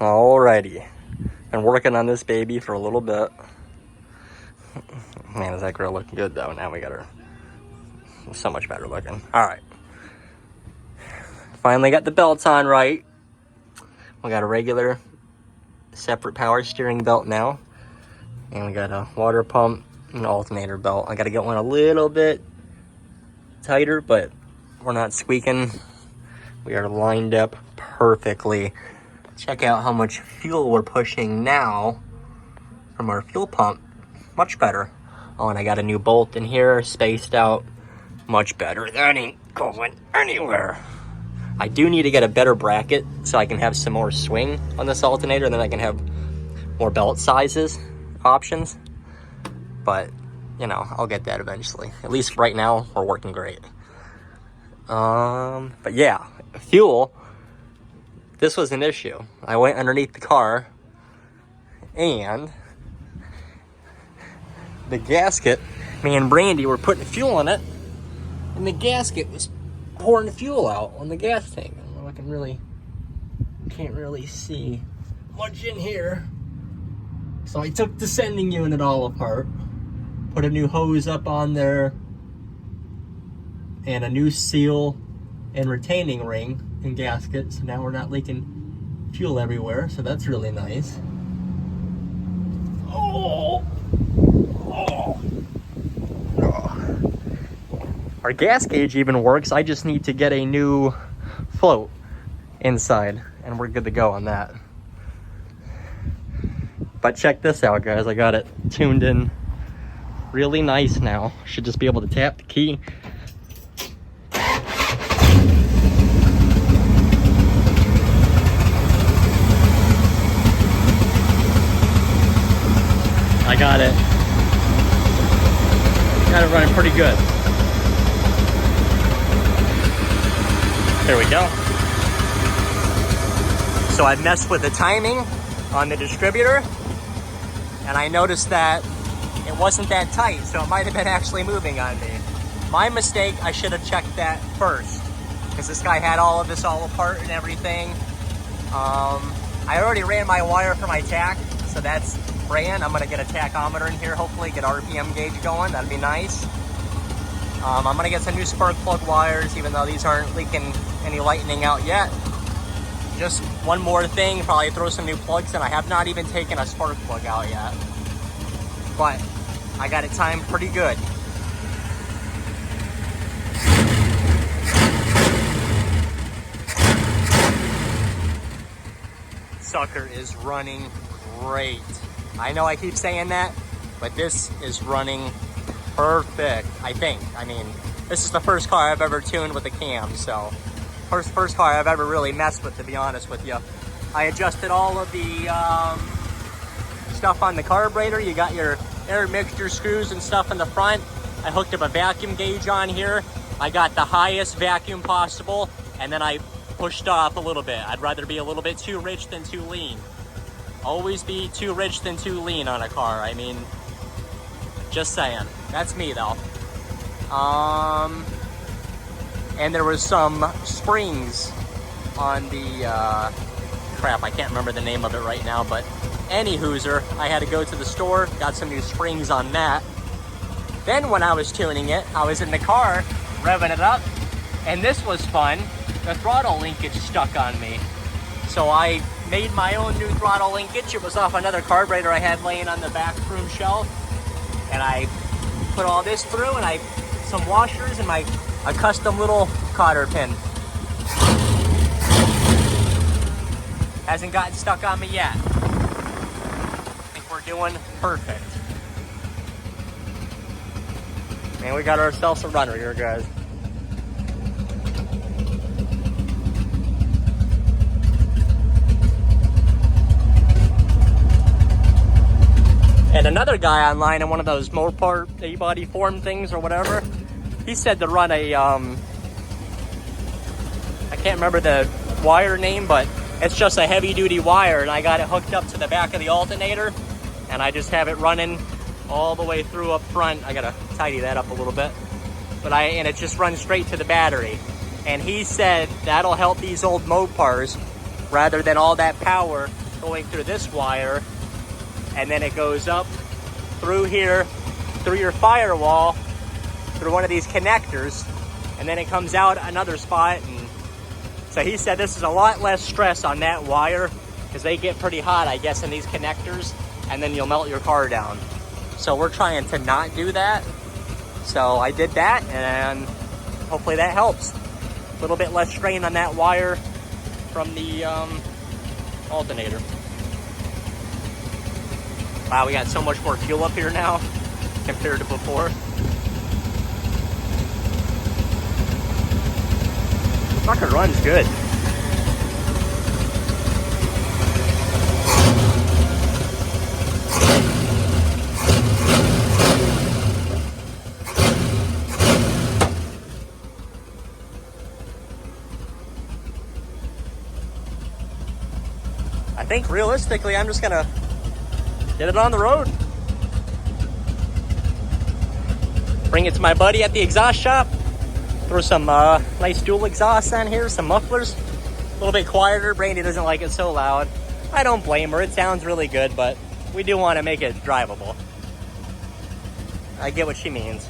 Alrighty. Been working on this baby for a little bit. Man, is that girl looking good though? Now we got her so much better looking. Alright. Finally got the belts on right. We got a regular separate power steering belt now. And we got a water pump and alternator belt. I gotta get one a little bit tighter, but we're not squeaking. We are lined up perfectly. Check out how much fuel we're pushing now from our fuel pump. Much better. Oh, and I got a new bolt in here, spaced out. Much better. That ain't going anywhere. I do need to get a better bracket so I can have some more swing on this alternator, and then I can have more belt sizes options. But, you know, I'll get that eventually. At least right now, we're working great. But yeah, fuel. This was an issue. I went underneath the car, and the gasket, me and Brandy were putting fuel in it, and the gasket was pouring fuel out on the gas tank. I don't know if I can really, can't really see much in here. So I took the sending unit all apart, put a new hose up on there, and a new seal and retaining ring and gasket. So now we're not leaking fuel everywhere, so that's really nice. Oh. Our gas gauge even works. I just need to get a new float inside, and we're good to go on that. But check this out, guys. I got it tuned in really nice now. Should just be able to tap the key. I got it. Got it running pretty good. There we go. So I messed with the timing on the distributor, and I noticed that it wasn't that tight, so it might have been actually moving on me. My mistake, I should have checked that first, because this guy had all of this all apart and everything. I already ran my wire for my tach, so that's ran. I'm gonna get a tachometer in here, hopefully get RPM gauge going. That'd be nice. I'm gonna get some new spark plug wires, even though these aren't leaking any lightning out yet. Just one more thing, probably throw some new plugs in. I have not even taken a spark plug out yet, but I got it timed pretty good. Sucker is running great. I know I keep saying that, but this is running perfect, I think. I mean, this is the first car I've ever tuned with a cam, so first car I've ever really messed with, to be honest with you. I adjusted all of the stuff on the carburetor. You got your air mixture screws and stuff in the front. I hooked up a vacuum gauge on here. I got the highest vacuum possible, and then I pushed off a little bit. I'd rather be a little bit too rich than too lean. Always be too rich than too lean on a car. I mean, just saying. That's me though. And there was some springs on the, crap, I can't remember the name of it right now, but any hooser, I had to go to the store, got some new springs on that. Then when I was tuning it, I was in the car, revving it up, and this was fun. The throttle linkage stuck on me. So I made my own new throttle linkage. It was off another carburetor I had laying on the back room shelf. And I put all this through, and some washers and a custom little cotter pin. Hasn't gotten stuck on me yet. I think we're doing perfect. And we got ourselves a runner here, guys. And another guy online in one of those Mopar A-body form things or whatever, he said to run a, I can't remember the wire name, but it's just a heavy duty wire, and I got it hooked up to the back of the alternator, and I just have it running all the way through up front. I gotta tidy that up a little bit, but and it just runs straight to the battery. And he said that'll help these old Mopars, rather than all that power going through this wire, and then it goes up through here, through your firewall, through one of these connectors, and then it comes out another spot. And so he said this is a lot less stress on that wire, because they get pretty hot, I guess, in these connectors, and then you'll melt your car down. So we're trying to not do that. So I did that, and hopefully that helps. A little bit less strain on that wire from the alternator. Wow, we got so much more fuel up here now compared to before. Fucking runs good. I think realistically, I'm just gonna get it on the road. Bring it to my buddy at the exhaust shop. Throw some nice dual exhausts on here, some mufflers. A little bit quieter. Brandy doesn't like it so loud. I don't blame her. It sounds really good, but we do want to make it drivable. I get what she means.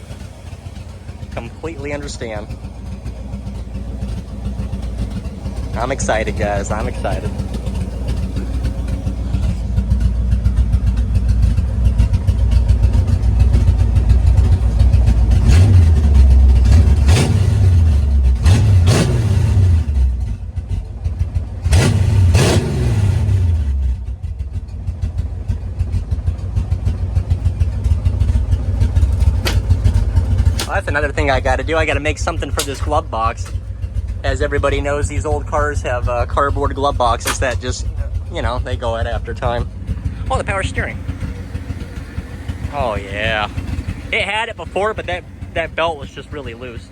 Completely understand. I'm excited, guys. I'm excited. That's another thing I gotta do. I gotta make something for this glove box. As everybody knows, these old cars have cardboard glove boxes that just, you know, they go out after time. Oh, the power steering. Oh yeah. It had it before, but that belt was just really loose.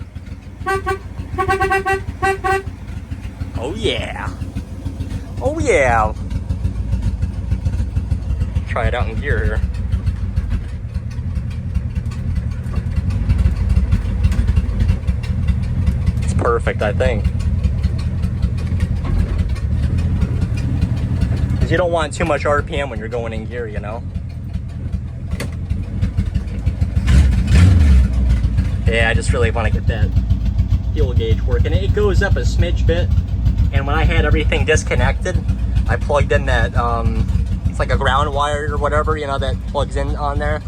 Oh yeah. Oh yeah. Try it out in gear here. Perfect, I think. Because you don't want too much RPM when you're going in gear, you know? Yeah, I just really want to get that fuel gauge working. It goes up a smidge bit, and when I had everything disconnected, I plugged in that, it's like a ground wire or whatever, you know, that plugs in on there.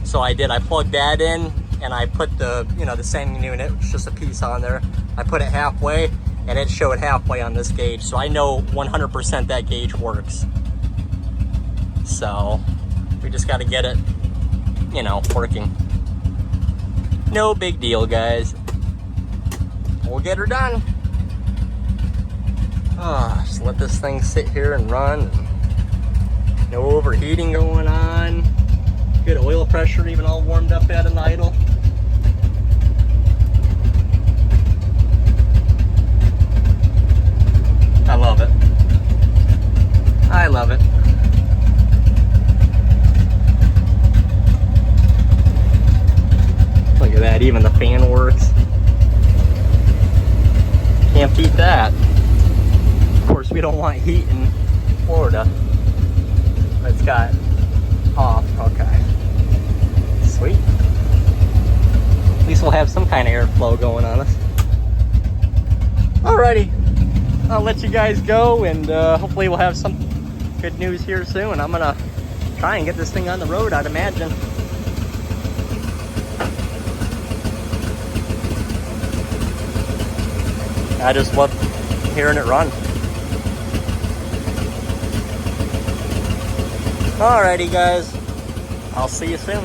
So I plugged that in, and I put the, you know, the sending unit, it's just a piece on there. I put it halfway, and it showed halfway on this gauge. So I know 100% that gauge works. So we just got to get it, you know, working. No big deal, guys. We'll get her done. Just let this thing sit here and run. No overheating going on. Good oil pressure, even all warmed up at an idle. I love it. I love it. Look at that, even the fan works. Can't beat that. Of course, we don't want heat in Florida. It's got off, okay. Sweet. At least we'll have some kind of airflow going on us. Alrighty. I'll let you guys go, and hopefully we'll have some good news here soon. I'm gonna try and get this thing on the road, I'd imagine. I just love hearing it run. Alrighty, guys. I'll see you soon.